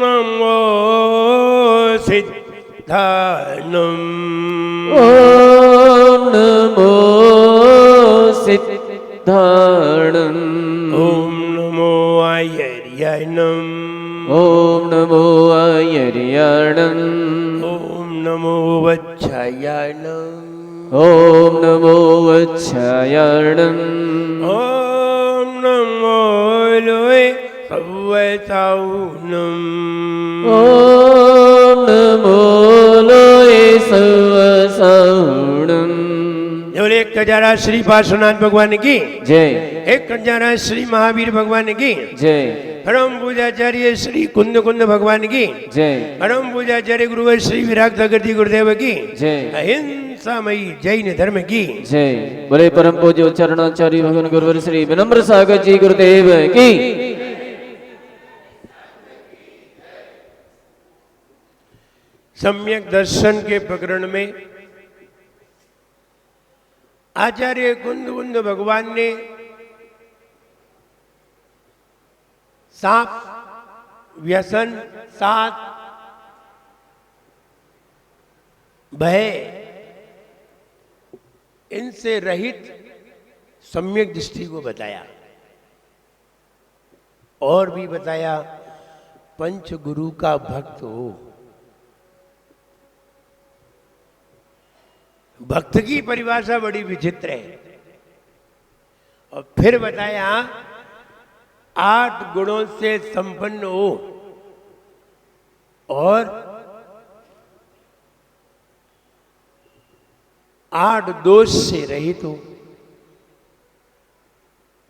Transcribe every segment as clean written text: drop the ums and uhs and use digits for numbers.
नमो सिद्धानम ओम नमो सिद्धाणम ओम नमो आयर्याणम ओम नमो आयर्याणम ओम नमो वच्छायाणम ओम नमो वच्छायाणम ओम नमो लोय सव्वसाउनम ओम नमो लोय सव्वसाउणम। बोले एक कजारा श्री पार्श्वनाथ भगवान की जय। एक कजारा श्री महावीर भगवान की जय। परम पूजाचार्य श्री कुंद कुंद भगवान की जय। परम पूजाचार्य गुरुवर श्री विराग सागरजी गुरुदेव की जय। अहिंसामयी जैन धर्म की जय। बोले परम पूज्य चरणाचार्य भगवान गुरुवर श्री विनम्र सागर जी गुरुदेव की। सम्यक दर्शन के प्रकरण में आचार्य कुंद कुंद भगवान ने सांप, व्यसन, सात, भय इनसे रहित सम्यक दृष्टि को बताया और भी बताया पंच गुरु का भक्त हो। भक्त की परिभाषा बड़ी विचित्र है। और फिर बताया 8 गुणों से संपन्न हो और 8 दोष से रहित हो।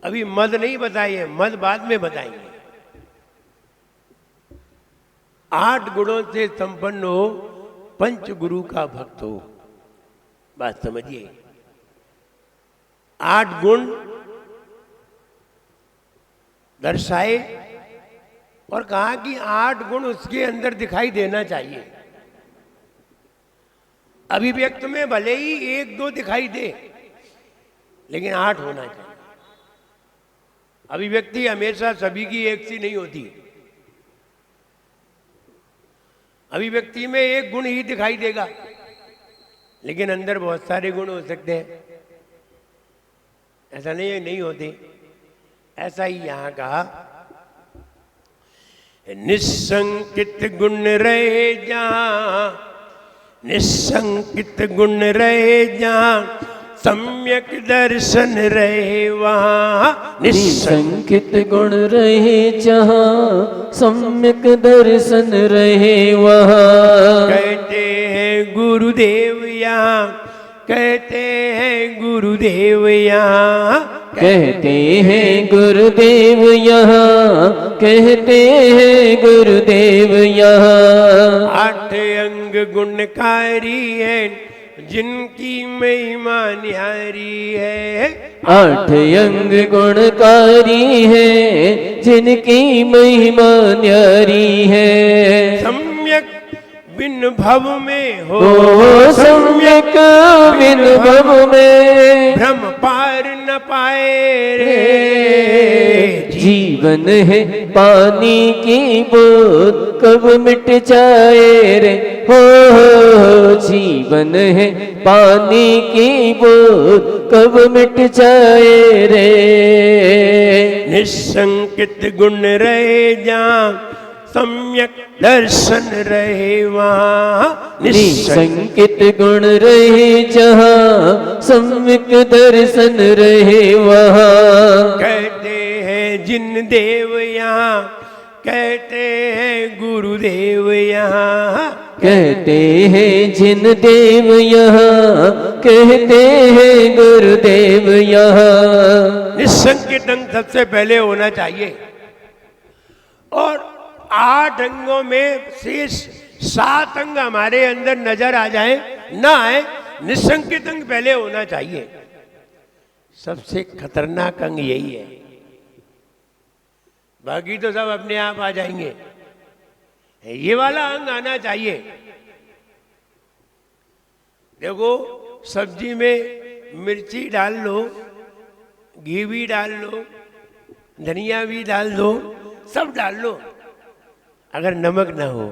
अभी मद नहीं बताइए, मद बाद में बताएंगे। 8 गुणों से संपन्न हो, पंच गुरु का भक्त हो। बात समझिए। 8 गुण दर्शाए और कहा कि 8 गुण उसके अंदर दिखाई देना चाहिए। अभिव्यक्त में भले ही 1-2 दिखाई दे, लेकिन 8 होना चाहिए। अभिव्यक्ति हमेशा सभी की एक सी नहीं होती। अभिव्यक्ति में 1 गुण ही दिखाई देगा, लेकिन अंदर बहुत सारे गुण हो सकते हैं। ऐसा नहीं है नहीं होते। ऐसा ही यहां कहा, निस्संकित गुण रहे जहां, निस्संकित गुण रहे जहां, सम्यक दर्शन रहे वहां। निस्संकित गुण रहे जहां, सम्यक दर्शन रहे वहां। कहते हैं गुरुदेव यहाँ, कहते हैं गुरुदेव यहाँ, कहते हैं गुरुदेव यहाँ, कहते हैं गुरुदेव यहाँ। 8 अंग गुणकारी है जिनकी महिमा न्यारी है। 8 अंग गुणकारी है जिनकी महिमा न्यारी है। सम्यक बिन भव में हो, सम्यक बिन भव में भ्रम पार न पाए रे। जीवन है पानी की बूंद कब मिट जाए रे। हो जीवन है पानी की बूंद कब मिट जाए रे। निस्संकित गुण रहे जहाँ, सम्यक दर्शन रहे वहाँ। निस्संकित गुण रहे जहाँ, सम्यक दर्शन रहे वहाँ। कहते हैं जिन देव यहाँ, कहते हैं गुरुदेव यहाँ, कहते हैं जिन देव यहाँ, कहते हैं गुरुदेव यहाँ। निस्संकित अंग सबसे पहले होना चाहिए। और 8 अंगों में शेष 7 अंग हमारे अंदर नजर आ जाए ना आए, निस्संकित अंग पहले होना चाहिए। सबसे खतरनाक अंग यही है, बाकी तो सब अपने आप आ जाएंगे। ये वाला अंग आना चाहिए। देखो सब्जी में मिर्ची डाल लो, घी भी डाल लो, धनिया भी डाल दो, सब डाल लो, अगर नमक ना हो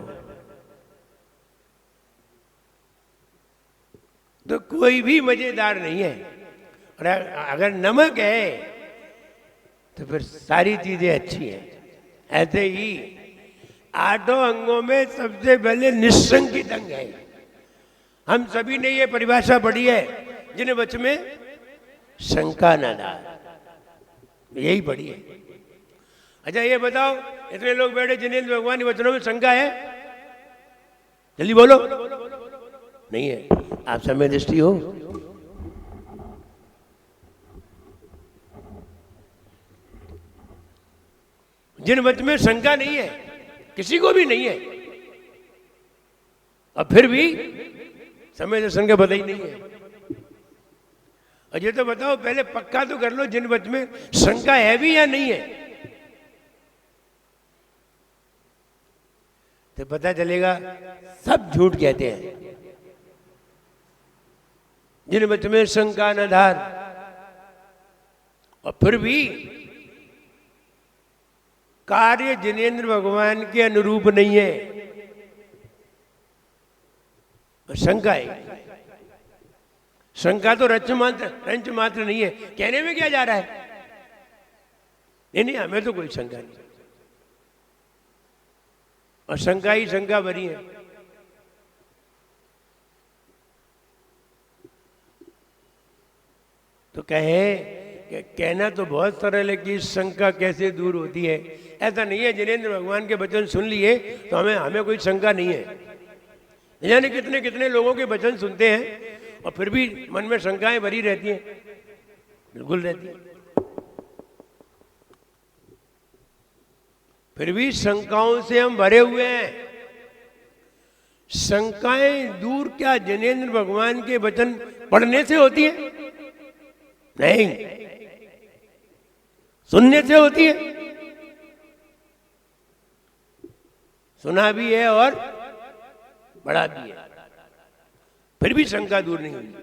तो कोई भी मजेदार नहीं है, और अगर नमक है तो फिर सारी चीजें अच्छी हैं। ऐसे ही आठों अंगों में सबसे पहले निशंकित अंग है। हम सभी ने ये परिभाषा पढ़ी है, जिन्हें वच में शंका न डाल, यही पढ़ी है। अच्छा ये बताओ, इतने लोग बैठे, जिनेंद्र भगवान के वचनों में शंका है? जल्दी बोलो। नहीं है। आप समय दृष्टि हो? जिन वच में शंका नहीं है, किसी को भी नहीं है, और फिर भी समय दर्शन का पता ही नहीं है। और ये तो बताओ, पहले पक्का तो कर लो, जिन वच में शंका है भी या नहीं है, तो पता चलेगा सब झूठ कहते हैं। जिन वच में शंका न धार, और फिर भी कार्य जिनेंद्र भगवान के अनुरूप नहीं है, शंका है। शंका तो रंच मात्र नहीं है। कहने में क्या जा रहा है? नहीं, हमें तो कोई शंका नहीं, और शंका ही शंका भरी है। तो कहना तो बहुत सरल है कि शंका कैसे दूर होती है। ऐसा नहीं है जिनेंद्र भगवान के वचन सुन लिए तो हमें कोई शंका नहीं है। यानी कितने कितने लोगों के वचन सुनते हैं और फिर भी मन में शंकाएं भरी रहती हैं, बिल्कुल रहती हैं। फिर भी शंकाओं से हम भरे हुए हैं। शंकाएं दूर क्या जिनेंद्र भगवान के वचन पढ़ने से होती है? नहीं, सुनने से होती है। सुना भी है और पढ़ा भी है, फिर भी शंका दूर नहीं हुई।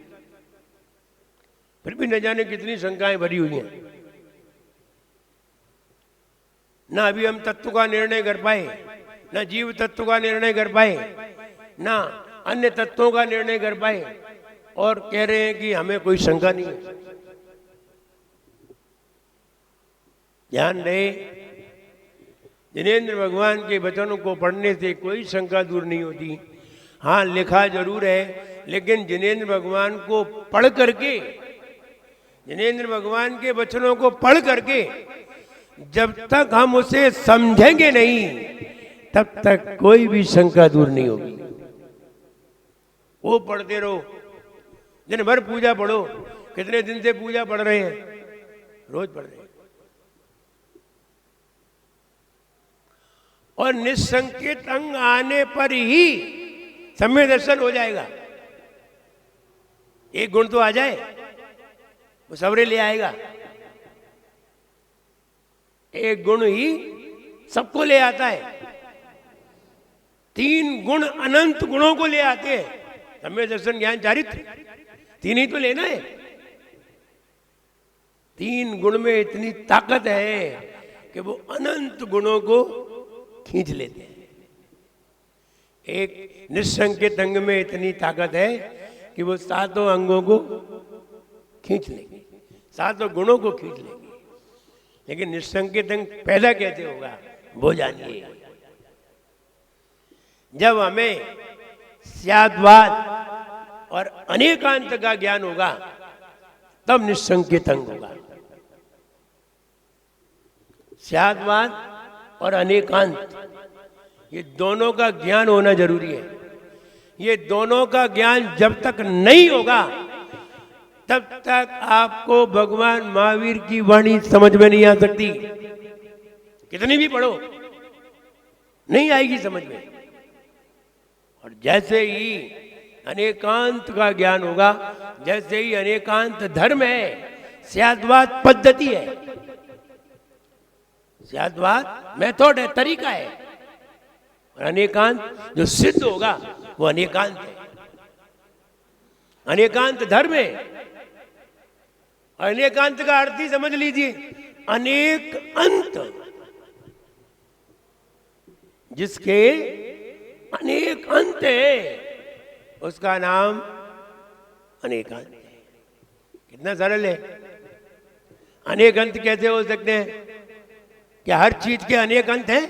फिर भी न जाने कितनी शंकाएं भरी हुई हैं। ना अभी हम तत्व का निर्णय कर पाए, ना जीव तत्व का निर्णय कर पाए, ना अन्य तत्वों का निर्णय कर पाए, और कह रहे हैं कि हमें कोई शंका नहीं है। ध्यान रहे, जिनेंद्र भगवान के वचनों को पढ़ने से कोई शंका दूर नहीं होती। हाँ, लिखा जरूर है, लेकिन जिनेंद्र भगवान को पढ़ करके, जिनेंद्र भगवान के वचनों को पढ़ करके जब तक हम उसे समझेंगे नहीं, तब तक कोई भी शंका दूर नहीं होगी। वो पढ़ते रहो, दिन भर पूजा पढ़ो। कितने दिन से पूजा पढ़ रहे हैं? रोज पढ़ रहे हैं। और निसंकेत अंग आने पर ही सम्यक दर्शन हो जाएगा। एक गुण तो आ जाए, वो सबरे ले आएगा। एक गुण ही सबको ले आता है। तीन गुण अनंत गुणों को ले आते हैं। सम्यक दर्शन, ज्ञान, चारित्र, तीन ही तो लेना है। तीन गुण में इतनी ताकत है कि वो अनंत गुणों को खींच लेते हैं। एक निसंकेत अंग में इतनी ताकत है कि वो सातों अंगों को खींच लेंगे, सातों गुणों को खींच लेंगे। लेकिन निसंकेत अंग पैदा कैसे होगा, वो जानिए। जब हमें स्याद्वाद और अनेकांत का ज्ञान होगा, तब निसंकेत अंग होगा। स्याद्वाद और अनेकांत, ये दोनों का ज्ञान होना जरूरी है। ये दोनों का ज्ञान जब तक नहीं होगा, तब तक आपको भगवान महावीर की वाणी समझ में नहीं आ सकती। कितनी भी पढ़ो, नहीं आएगी समझ में। और जैसे ही अनेकांत का ज्ञान होगा, जैसे ही अनेकांत धर्म है, स्याद्वाद पद्धति है, स्याद्वाद मेथड है, तरीका है, और अनेकांत जो सिद्ध होगा वो अनेकांत है। अनेकांत धर्म है। अनेकांत का अर्थ ही समझ लीजिए, अनेक अंत। जिसके अनेक अंत है, उसका नाम अनेकांत है। कितना सरल है। अनेक अंत कैसे हो सकते हैं? क्या हर चीज के अनेक अंत हैं?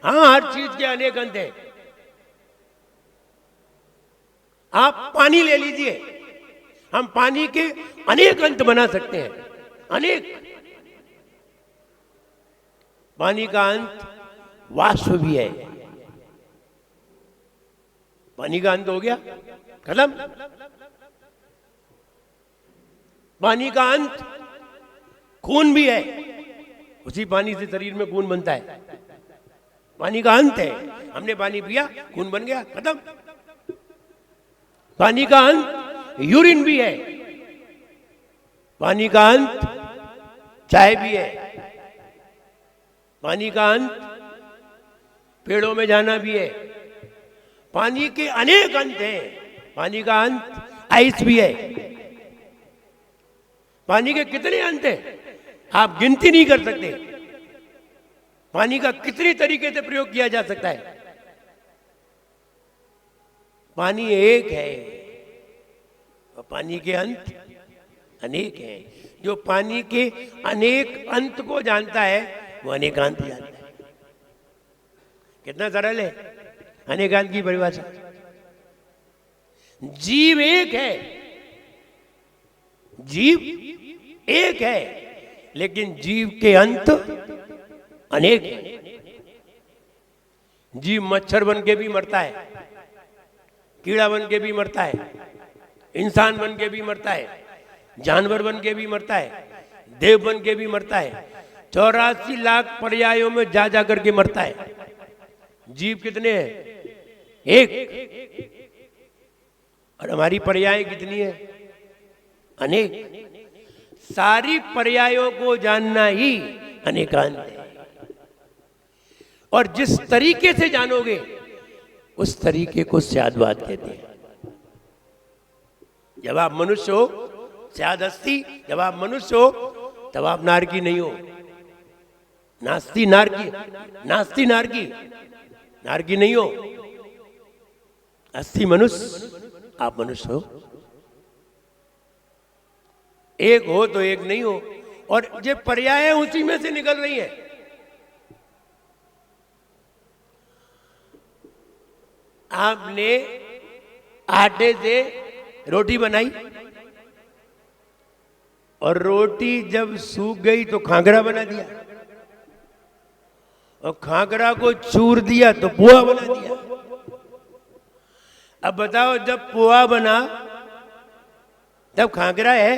हाँ, हर चीज के अनेक अंत हैं। आप पानी ले लीजिए, हम पानी के अनेक अंत बना सकते हैं, अनेक। पानी का अंत वाष्प भी है। पानी का अंत हो गया, खत्म। पानी का अंत खून भी है, उसी पानी से शरीर में खून बनता है। पानी का अंत है, हमने पानी पिया, खून बन गया, खत्म। पानी का अंत यूरिन भी है। पानी का अंत चाय भी है। पानी का अंत पेड़ों में जाना भी है। पानी के अनेक अंत हैं। पानी का अंत आइस भी है। पानी के कितने अंत हैं, आप गिनती नहीं कर सकते। पानी का कितनी तरीके से प्रयोग किया जा सकता है। पानी एक है और पानी के अंत अनेक हैं। जो पानी के अनेक अंत को जानता है वो अनेकांत जानता है। कितना सरल है अनेकांत की परिभाषा। जीव एक है, जीव एक है, लेकिन जीव के अंत अनेक हैं। जीव मच्छर बन के भी मरता है, कीड़ा बन के भी मरता है, इंसान बन के भी मरता है, जानवर बन के भी मरता है, देव बन के भी मरता है। 84 लाख पर्यायों में जा जा करके मरता है। जीव कितने हैं? एक। और हमारी पर्याय कितनी है? अनेक। सारी पर्यायों को जानना ही अनेकांत है। और जिस तरीके से जानोगे उस तरीके को स्यादवाद कहते हैं। जब आप मनुष्य हो स्याद हस्ती, जब आप मनुष्य हो तब आप नारकी नहीं हो। नास्ती नारकी, नास्ती नारकी, नारकी नहीं हो। हस्ती मनुष्य, आप मनुष्य हो। एक हो तो एक नहीं हो। और ये पर्याय उसी में से निकल रही है। आपने आटे से रोटी बनाई और रोटी जब सूख गई तो खांगरा बना दिया, और खांगरा को चूर दिया तो पोहा बना दिया। अब बताओ, जब पोहा बना तब खांगरा है?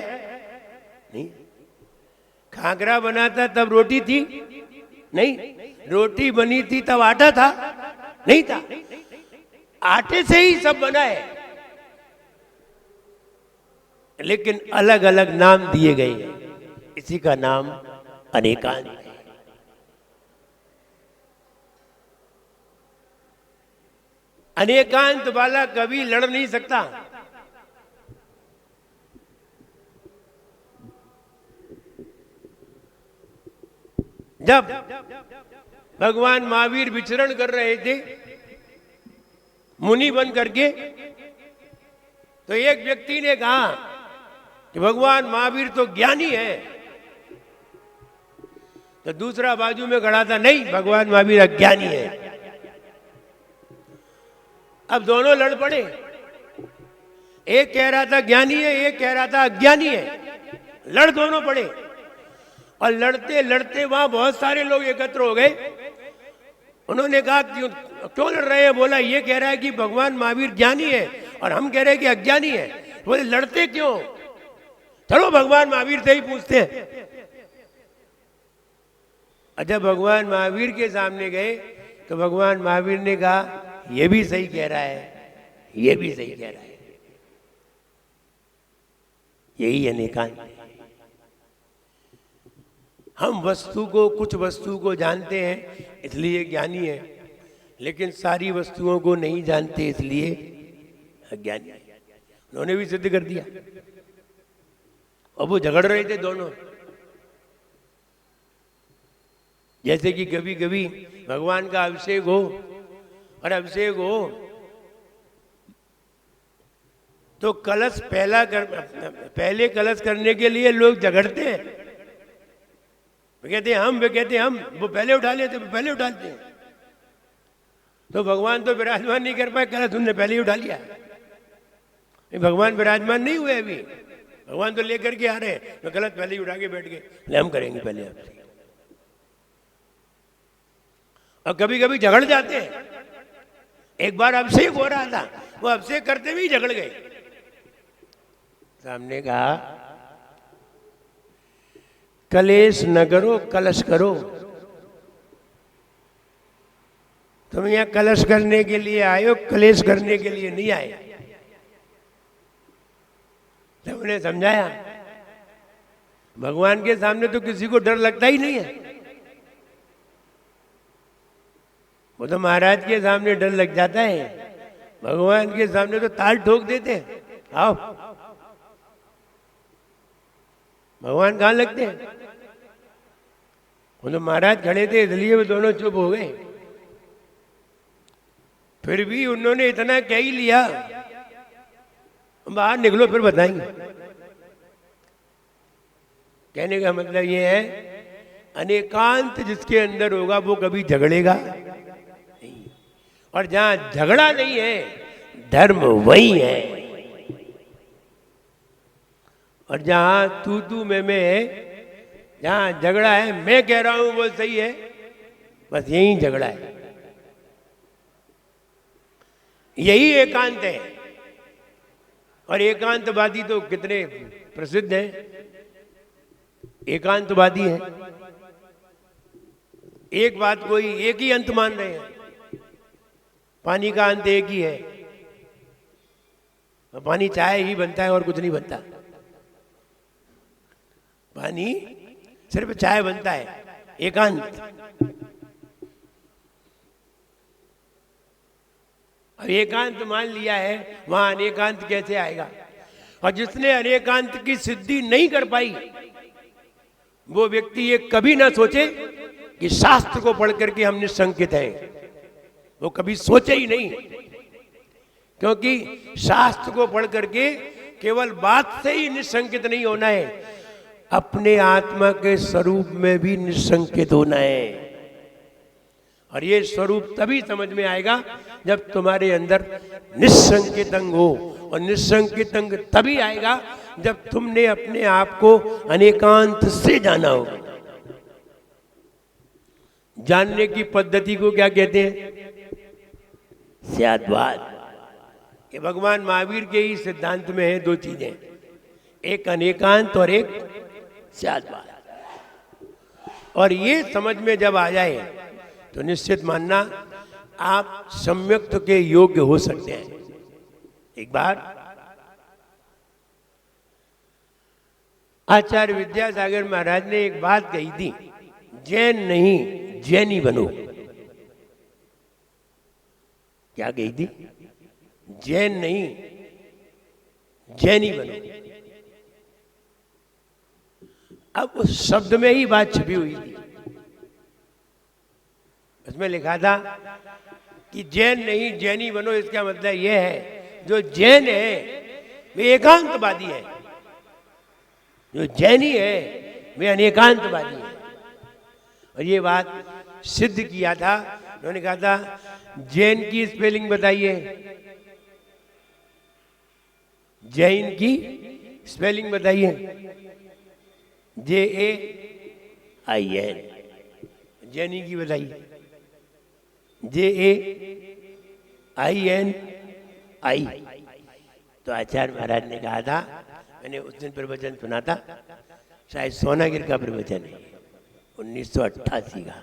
नहीं। खांगरा बना था तब रोटी थी? नहीं। रोटी बनी थी तब आटा था? नहीं था। आटे से ही सब बना है, लेकिन अलग अलग नाम दिए गए हैं। इसी का नाम अनेकांत है। अनेकांत वाला कभी लड़ नहीं सकता। जब भगवान महावीर विचरण कर रहे थे मुनि बन करके, तो एक व्यक्ति ने कहा कि भगवान महावीर तो ज्ञानी है। तो दूसरा बाजू में खड़ा था, नहीं, भगवान महावीर अज्ञानी है। अब दोनों लड़ पड़े। एक कह रहा था ज्ञानी है, एक कह रहा था अज्ञानी है। लड़ दोनों पड़े। और लड़ते लड़ते वहां बहुत सारे लोग एकत्र हो गए। उन्होंने कहा क्यों लड़ रहे हैं? बोला ये कह रहा है कि भगवान महावीर ज्ञानी है और हम कह रहे हैं कि अज्ञानी है। बोले लड़ते क्यों? चलो भगवान महावीर से ही पूछते हैं। अच्छा, भगवान महावीर के सामने गए तो भगवान महावीर ने कहा ये भी सही कह रहा है, ये भी सही कह रहा है। यही अनेकांत है। हम वस्तु को, कुछ वस्तु को जानते हैं इसलिए ज्ञानी है, लेकिन सारी वस्तुओं को नहीं जानते इसलिए अज्ञानी है। उन्होंने भी सिद्ध कर दिया। और वो झगड़ रहे थे दोनों। जैसे कि कभी कभी भगवान का अभिषेक हो और अभिषेक हो तो पहले कलश करने के लिए लोग झगड़ते हैं। वे कहते हैं हम, वो पहले उठा लेते, वो पहले उठाते हैं। तो भगवान तो विराजमान नहीं कर पाए, कलश उनने पहले ही उठा लिया। भगवान विराजमान नहीं हुए अभी, भगवान तो लेकर के आ रहे हैं, तो कलश पहले ही उठा के बैठ गए, हम करेंगे पहले आपसे। और कभी कभी झगड़ जाते हैं। एक बार अभिषेक हो रहा था, वो अभिषेक करते हुए ही झगड़ गए। सामने कहा कलेश न करो, कलश करो। तुम यहां कलश करने के लिए आए हो, कलेश करने के लिए नहीं आए। तो उन्हें समझाया भगवान के सामने तो किसी को डर लगता ही नहीं है। वो तो महाराज के सामने डर लग जाता है, भगवान के सामने तो ताल ठोक देते हैं। आओ, भगवान कहाँ लगते हैं? वो तो महाराज खड़े थे इसलिए वो दोनों चुप हो गए। फिर भी उन्होंने इतना कह ही लिया, बाहर निकलो फिर बताएंगे। कहने का मतलब ये है अनेकांत जिसके अंदर होगा वो कभी झगड़ेगा नहीं, और जहां झगड़ा नहीं है धर्म वही है। और जहां तू मैं है, जहां झगड़ा है मैं कह रहा हूं वो सही है, बस यही झगड़ा है। यही एकांत है। और एकांतवादी तो कितने प्रसिद्ध हैं। एकांतवादी है, एक बात कोई एक ही अंत मान रहे हैं, पानी का अंत एक ही है, पानी चाय ही बनता है और कुछ नहीं बनता। पानी सिर्फ चाय बनता है, एकांत। अब एकांत मान लिया है, वहां अनेकांत कैसे आएगा? और जिसने अनेकांत की सिद्धि नहीं कर पाई वो व्यक्ति ये कभी ना सोचे कि शास्त्र को पढ़ करके हम निशंकित हैं। वो कभी सोचे ही नहीं, क्योंकि शास्त्र को पढ़ करके केवल बात से ही निशंकित नहीं होना है, अपने आत्मा के स्वरूप में भी निशंकित होना है। और ये स्वरूप तभी समझ में आएगा जब तुम्हारे अंदर निशंकित अंग हो। और निशंकित अंग तभी आएगा जब तुमने अपने आप को अनेकांत से जाना होगा। जानने की पद्धति को क्या कहते हैं? स्याद्वाद। ये भगवान महावीर के ही सिद्धांत में है दो चीजें, एक अनेकांत और एक स्याद्वाद। और ये समझ में जब आ जाए तो निश्चित मानना आप सम्यक्त के योग्य हो सकते हैं। एक बार आचार्य विद्यासागर महाराज ने एक बात कही थी, जैन नहीं जैनी बनो। क्या कही थी? जैन नहीं जैनी बनो। अब उस शब्द में ही बात छिपी हुई थी। उसमें लिखा था कि जैन नहीं जैनी बनो। इसका मतलब यह है जो जैन है वे एकांतवादी है, जो जैनी है वे अनेकांतवादी है। और ये बात सिद्ध किया था। उन्होंने कहा था जैन की स्पेलिंग बताइए, जैन की स्पेलिंग बताइए। JAIN। जैनी की बताइए, JAINI। तो आचार्य महाराज ने कहा था, मैंने उस दिन प्रवचन सुना था, शायद सोनागिर का प्रवचन है 1988 का।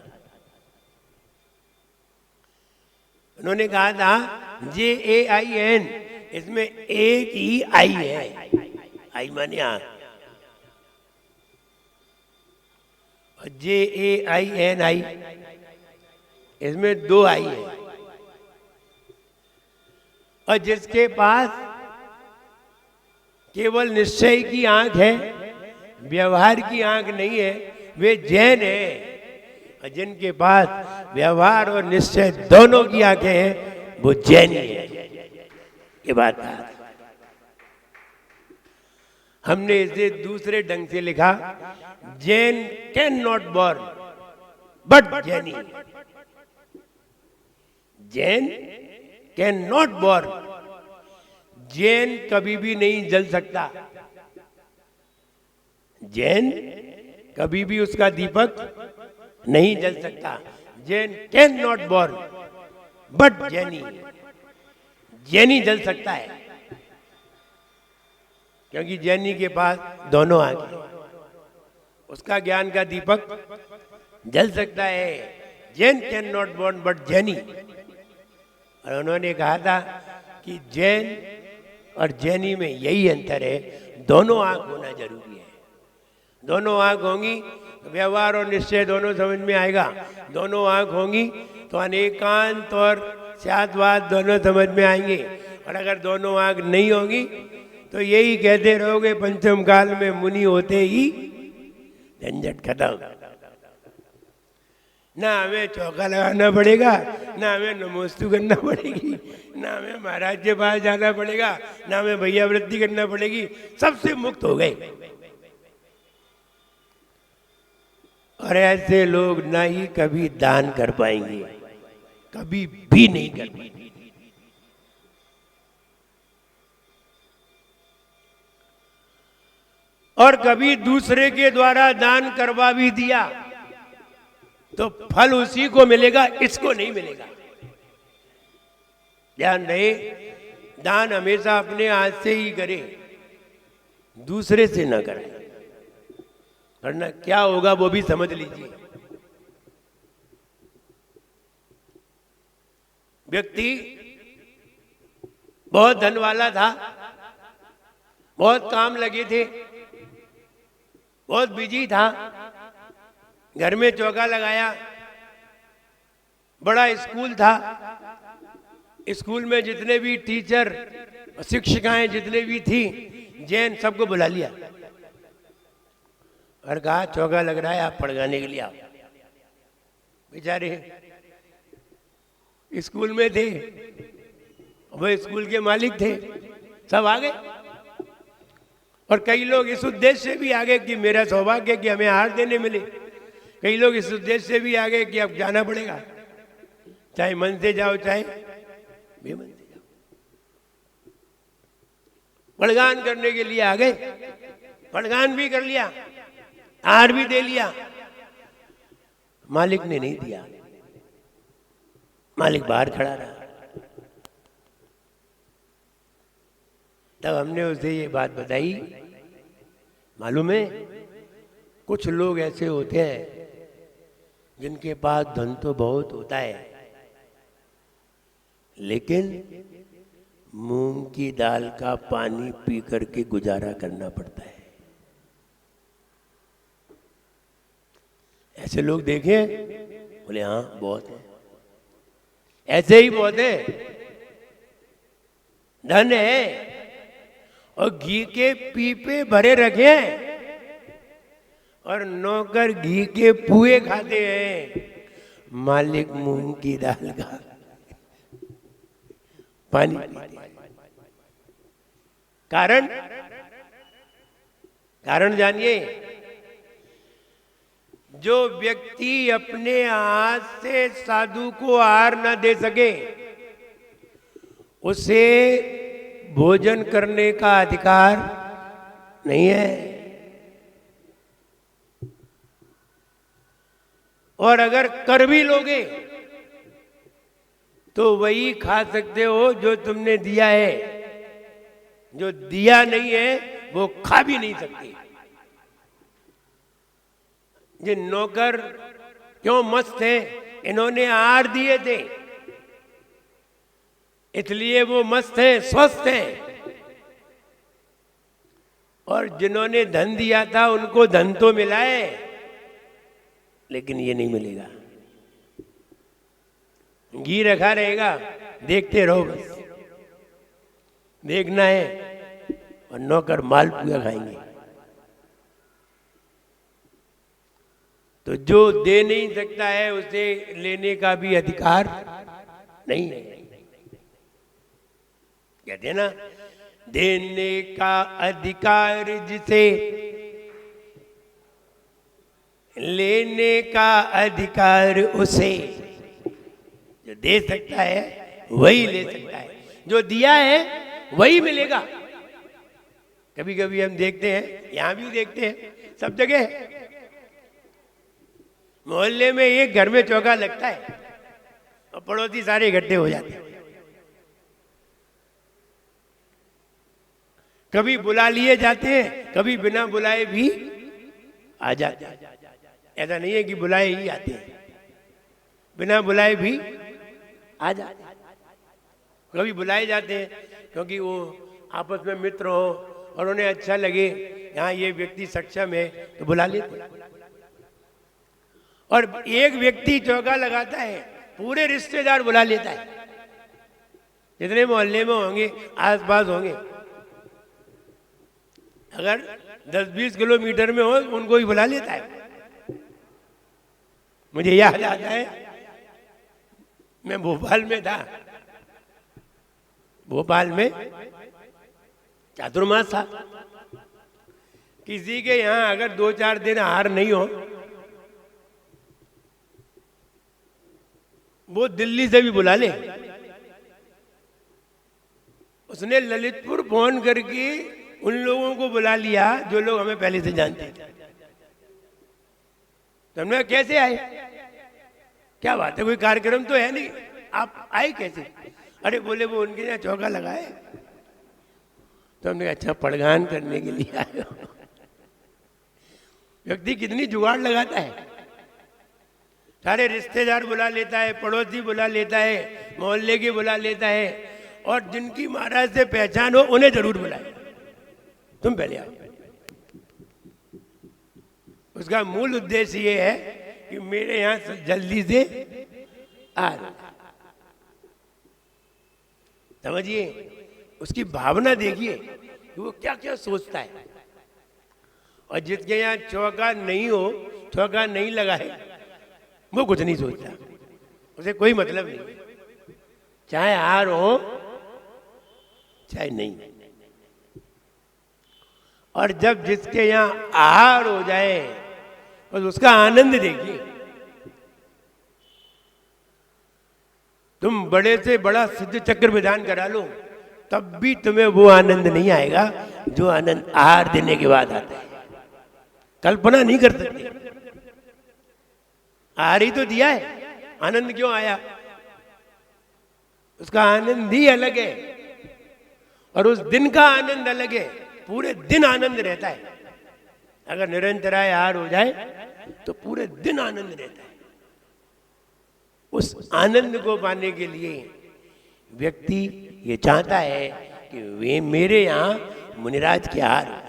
उन्होंने कहा था JAIN, इसमें एक ही आई है, आई माने आंख। और JAINI इसमें दो आई है। और जिसके पास केवल निश्चय की आंख है, व्यवहार की आंख नहीं है, वे जैन है। और जिनके पास व्यवहार और निश्चय दोनों की आंखें हैं वो जैनी है। ये बात है। हमने इसे दूसरे ढंग से लिखा, Jain can not burn but Jaini. Jain can not burn, Jain कभी भी नहीं जल सकता। जैन कभी भी उसका दीपक नहीं जल सकता। Jain can not burn but Jaini, Jaini जल सकता है, क्योंकि जैनी के पास दोनों आंखें, उसका ज्ञान का दीपक जल सकता है। Jain can not burn but Jaini. और उन्होंने कहा था कि जैन और जैनी में यही अंतर है, दोनों आंख होना जरूरी है। दोनों आंख होंगी तो व्यवहार और निश्चय दोनों समझ में आएगा। दोनों आंख होंगी तो अनेकांत और स्याद्वाद दोनों समझ में आएंगे। और अगर दोनों आंख नहीं होंगी तो यही कहते रहोगे पंचम काल में मुनि होते ही झंझट खत्म। ना हमें चौका लगाना पड़ेगा, ना हमें नमोस्तु करना पड़ेगी, ना हमें महाराज के पास जाना पड़ेगा, ना हमें भैया वृत्ति करना पड़ेगी, सबसे मुक्त हो गए। और ऐसे लोग ना ही कभी दान कर पाएंगे, कभी भी नहीं कर पाएंगे। और कभी दूसरे के द्वारा दान करवा भी दिया तो फल उसी को मिलेगा, इसको नहीं मिलेगा। ध्यान रहे, दान हमेशा अपने हाथ से ही करे, दूसरे से ना करे, वरना क्या होगा वो भी समझ लीजिए। व्यक्ति बहुत धन वाला था, बहुत काम लगे थे, बहुत बिजी था, घर में चौका लगाया, बड़ा स्कूल था, स्कूल में जितने भी टीचर शिक्षिकाएं जितने भी थी जैन सबको बुला लिया और कहा चौका लग रहा है, आप पढ़ाने के लिए आओ। बेचारे स्कूल में थे, वो स्कूल के मालिक थे, सब आ गए। और कई लोग इस उद्देश्य से भी आ गए कि मेरा सौभाग्य कि हमें हार देने मिले। कई लोग इस उद्देश्य से भी आ गए कि अब जाना पड़ेगा, चाहे मन से जाओ चाहे बेमन से जाओ। पड़गान करने के लिए आ गए, पड़गान भी कर लिया, हार भी दे लिया। मालिक ने नहीं दिया, मालिक बाहर खड़ा रहा। तब हमने उसे ये बात बताई, मालूम है कुछ लोग ऐसे होते हैं जिनके पास धन तो बहुत होता है, लेकिन मूंग की दाल का पानी पी करके गुजारा करना पड़ता है। ऐसे लोग देखे? बोले हाँ बहुत है, ऐसे ही बहुत है। धन है और घी के पीपे भरे रखे हैं और नौकर घी के पुए खाते हैं, मालिक मूंग की दाल का पानी पीते हैं। कारण जानिए, जो व्यक्ति अपने हाथ से साधु को आहार न दे सके उसे भोजन करने का अधिकार नहीं है। और अगर कर भी लोगे तो वही खा सकते हो जो तुमने दिया है, जो दिया नहीं है वो खा भी नहीं सकते। ये नौकर क्यों मस्त हैं? इन्होंने आहार दिए थे इसलिए वो मस्त हैं, स्वस्थ हैं। और जिन्होंने धन दिया था उनको धन तो मिला है, लेकिन ये नहीं मिलेगा। घी रखा रहेगा, देखते रहो, बस देखना है, और नौकर मालपुआ खाएंगे। तो जो दे नहीं सकता है उसे लेने का भी अधिकार नहीं है। कहते हैं ना, देने का अधिकार जिसे, लेने का अधिकार उसे। जो दे सकता है वही ले सकता है, जो दिया है वही मिलेगा। कभी कभी हम देखते हैं, यहां भी देखते हैं, सब जगह मोहल्ले में एक घर में चौका लगता है और पड़ोसी सारे इकट्ठे हो जाते हैं। कभी बुला लिए जाते हैं, कभी बिना बुलाए भी आ जाते हैं। ऐसा नहीं है कि बुलाए ही आते हैं, बिना बुलाए भी आ जाते हैं। कभी बुलाए जाते हैं क्योंकि वो आपस में मित्र हो और उन्हें अच्छा लगे यहाँ ये व्यक्ति सक्षम है तो बुला लेते हैं। और एक व्यक्ति चौका लगाता है, पूरे रिश्तेदार बुला लेता है, जितने मोहल्ले में होंगे, आसपास होंगे। अगर 10-20 किलोमीटर में हो उनको ही बुला लेता है। मुझे याद आता है, मैं भोपाल में था, भोपाल में चातुर्मास था। किसी के यहाँ अगर 2-4 दिन आहार नहीं हो, वो दिल्ली से भी बुला ले। उसने ललितपुर फोन करके उन लोगों को बुला लिया जो लोग हमें पहले से जानते थे। तो हमने कैसे आए, क्या बात है, कोई कार्यक्रम तो है नहीं, आप आए कैसे? अरे बोले वो उनके यहाँ चौका लगाए। तो हमने अच्छा, पड़गान करने के लिए आए हो। व्यक्ति कितनी जुगाड़ लगाता है, सारे रिश्तेदार बुला लेता है, पड़ोसी बुला लेता है, मोहल्ले के बुला लेता है, और जिनकी महाराज से पहचान हो उन्हें जरूर बुलाए, तुम पहले आओ। उसका मूल उद्देश्य ये है कि मेरे यहां जल्दी से आ। समझिए, उसकी भावना देखिए कि वो क्या क्या सोचता है। और जिसके यहाँ चौका नहीं हो, चौका नहीं लगा है, वो कुछ नहीं सोचता, उसे कोई मतलब नहीं, चाहे हार हो चाहे नहीं। और जब जिसके यहाँ आहार हो जाए बस उसका आनंद देखिए। तुम बड़े से बड़ा सिद्ध चक्र विधान करा लो, तब भी तुम्हें वो आनंद नहीं आएगा जो आनंद आहार देने के बाद आता है। कल्पना नहीं कर सकते। आहार ही तो दिया है, आनंद क्यों आया? उसका आनंद ही अलग है, और उस दिन का आनंद अलग है। पूरे दिन आनंद रहता है। अगर निरंतराय आहार हो जाए तो पूरे दिन आनंद रहता है। उस आनंद को पाने के लिए व्यक्ति ये चाहता है कि वे मेरे यहाँ मुनिराज के आहार हो।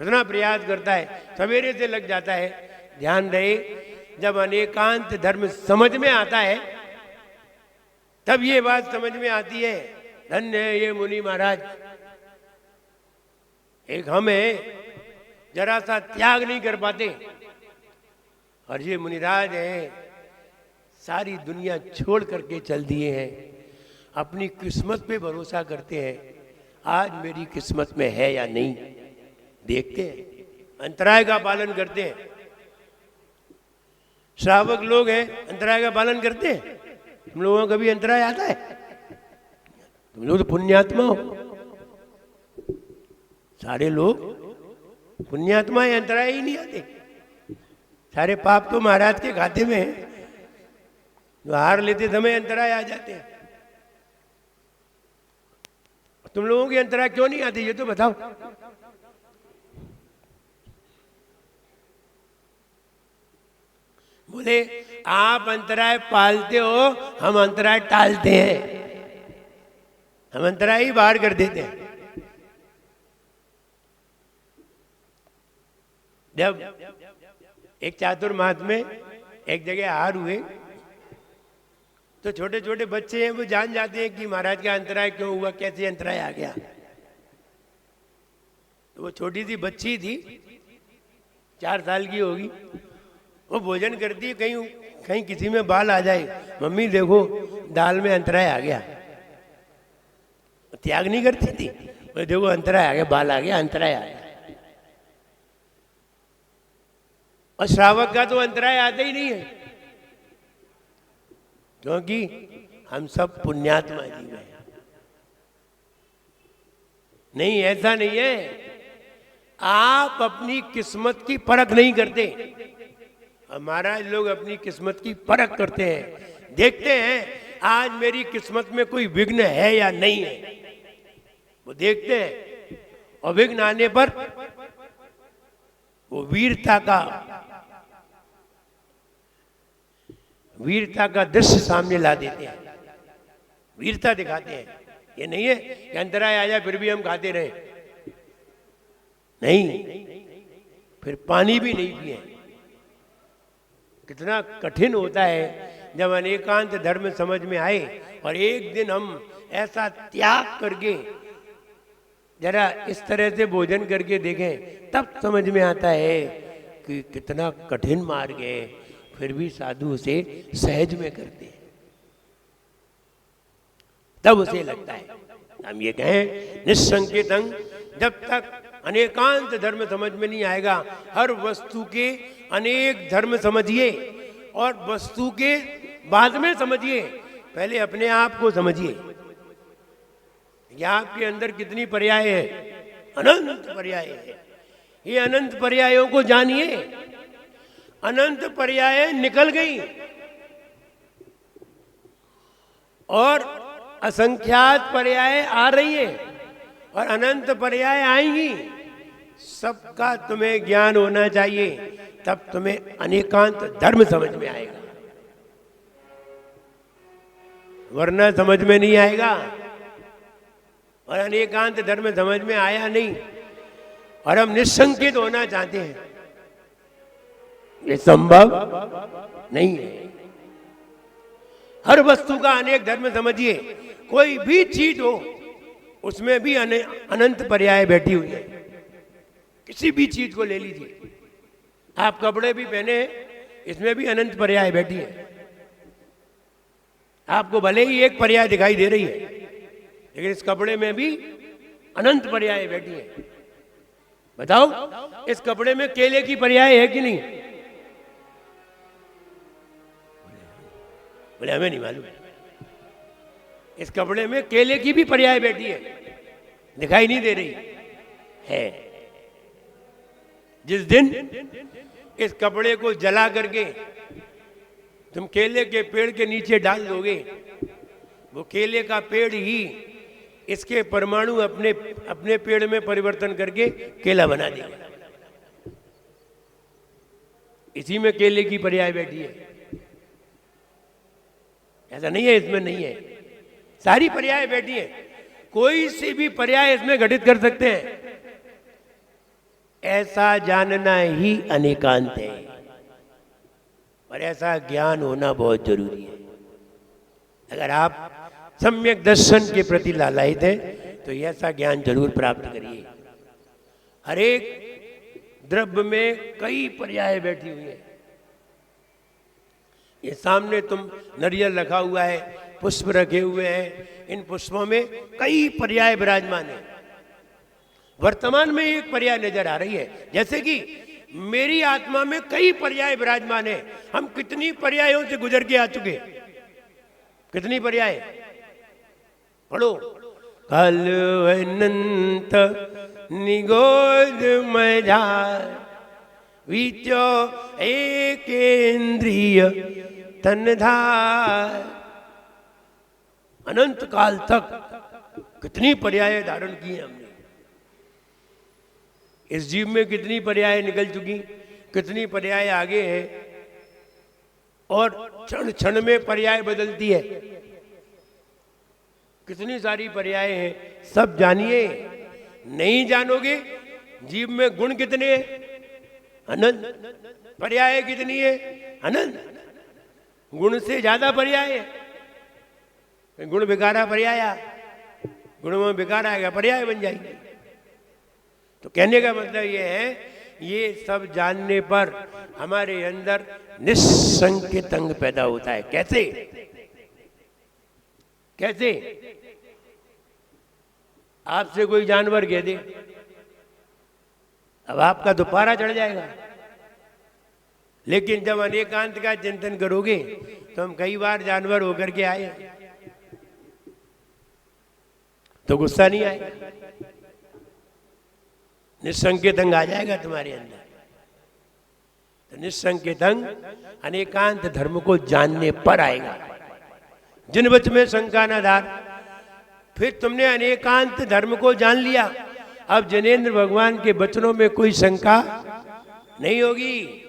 कितना प्रयास करता है, सवेरे से लग जाता है। ध्यान रहे, जब अनेकांत धर्म समझ में आता है तब ये बात समझ में आती है, धन्य है ये मुनि महाराज। एक हम है, जरा सा त्याग नहीं कर पाते, और ये मुनिराज है, सारी दुनिया छोड़ करके चल दिए हैं, अपनी किस्मत पे भरोसा करते हैं। आज मेरी किस्मत में है या नहीं देखते हैं, अंतराय का पालन करते हैं। श्रावक लोग हैं, अंतराय का पालन करते हैं। तुम लोगों को कभी अंतराय आता है? तुम लोग तो पुण्यात्मा हो, सारे लोग पुण्यात्मा है, अंतराय ही नहीं आते। सारे पाप तो महाराज के खाते में है, जो हार लेते समय अंतराय आ जाते हैं। तुम लोगों की अंतराय क्यों नहीं आती, ये तो बताओ। बोले आप अंतराय पालते हो, हम अंतराय टालते हैं, हम अंतराय ही बाहर कर देते हैं। जब एक चातुर्मास में एक जगह हार हुए तो छोटे छोटे बच्चे हैं, वो जान जाते हैं कि महाराज का अंतराय क्यों हुआ, कैसे अंतराय आ गया। तो वो छोटी सी बच्ची थी, 4 साल की होगी, वो भोजन करती है, कहीं कहीं किसी में बाल आ जाए, मम्मी देखो दाल में अंतराय आ गया। त्याग नहीं करती थी, वो देखो अंतराय आ गया, बाल आ गया, अंतराय आ गया। और श्रावक का तो अंतराय आता ही नहीं है, क्योंकि हम सब पुण्यात्मा जीव हैं। नहीं, ऐसा नहीं है, आप अपनी किस्मत की परख नहीं करते। हमारा लोग अपनी किस्मत की परख करते हैं, देखते हैं आज मेरी किस्मत में कोई विघ्न है या नहीं है, वो देखते हैं। और विघ्न आने पर वो वीरता का दृश्य सामने ला देते हैं, वीरता दिखाते हैं। ये नहीं है कि अंतराय आ जाए फिर भी हम खाते रहे, नहीं, फिर पानी भी नहीं पिए। कितना कठिन होता है जब अनेकांत धर्म समझ में आए और एक दिन हम ऐसा त्याग करके जरा इस तरह से भोजन करके देखें, तब समझ में आता है कि कितना कठिन मार्ग है, फिर भी साधु उसे सहज में करते हैं, तब उसे लगता है। हम ये कहें निस्संकेतं, जब तक अनेकांत धर्म समझ में नहीं आएगा, हर वस्तु के अनेक धर्म समझिए और वस्तु के बाद में समझिए, पहले अपने आप को समझिए। आपके अंदर कितनी पर्याय है, अनंत पर्याय है। ये अनंत पर्यायों को जानिए। अनंत पर्याय निकल गई और असंख्यात पर्याय आ रही है और अनंत पर्याय आएंगी। सबका तुम्हें ज्ञान होना चाहिए, तब तुम्हें अनेकांत धर्म समझ में आएगा, वरना समझ में नहीं आएगा। और अनेकांत धर्म समझ में आया नहीं और हम निस्संकित होना चाहते हैं, ये संभव नहीं है। हर वस्तु का अनेक धर्म समझिए, कोई भी चीज हो उसमें भी अनंत पर्याय बैठी हुई है। किसी भी चीज को ले लीजिए, आप कपड़े भी पहने, इसमें भी अनंत पर्याय बैठी है। आपको भले ही एक पर्याय दिखाई दे रही है, लेकिन इस कपड़े में भी अनंत पर्याय बैठी है। बताओ, इस कपड़े में केले की पर्याय है कि नहीं? बोले हमें नहीं मालूम। इस कपड़े में केले की भी पर्याय बैठी है, दिखाई नहीं दे रही है। जिस दिन इस कपड़े को जला करके तुम केले के पेड़ के नीचे डाल दोगे, वो केले का पेड़ ही इसके परमाणु अपने अपने पेड़ में परिवर्तन करके केला बना देगा। इसी में केले की पर्याय बैठी है। ऐसा नहीं है इसमें नहीं है, सारी पर्याय बैठी है। कोई सी भी पर्याय इसमें घटित कर सकते हैं। ऐसा जानना ही अनेकांत है और ऐसा ज्ञान होना बहुत जरूरी है। अगर आप सम्यक दर्शन के प्रति लालायित हैं तो ऐसा ज्ञान जरूर प्राप्त करिए। हर एक द्रव्य में कई पर्याय बैठी हुई है। ये सामने तुम नारियल रखा हुआ है, पुष्प रखे हुए हैं, इन पुष्पों में कई पर्याय विराजमान है। वर्तमान में एक पर्याय नजर आ रही है, जैसे कि मेरी आत्मा में कई पर्याय विराजमान है। हम कितनी पर्यायों से गुजर के आ चुके, कितनी पर्याय पढ़ो। कल अनंत निगोद मझार विचो एक इंद्रिय तनधार। अनंत काल तक कितनी पर्याय धारण की है हमने। इस जीव में कितनी पर्याय निकल चुकी, कितनी पर्याय आगे है और क्षण क्षण में पर्याय बदलती है। कितनी सारी पर्याय हैं, सब जानिए। नहीं जानोगे जीव में गुण कितने हैं, अनंत। पर्याय कितनी है, अनंत। गुण से ज्यादा पर्याय है। गुण बिकारा पर्याय, गुण में बिकारा आएगा, पर्याय बन जाएगी। तो कहने का मतलब यह है ये सब जानने पर हमारे अंदर निस्संकेत अंग पैदा होता है। कैसे कैसे? आपसे कोई जानवर कह दे, अब आपका तो पारा चढ़ जाएगा। लेकिन जब अनेकांत का चिंतन करोगे तो हम कई बार जानवर होकर के आए तो गुस्सा नहीं आएगा, निस्संकेत अंग आ जाएगा तुम्हारे अंदर। तो निस्संकेत अंग अनेकांत धर्म को जानने पर आएगा। जिन वच में शंका न धार, फिर तुमने अनेकांत धर्म को जान लिया, अब जनेन्द्र भगवान के वचनों में कोई शंका नहीं होगी।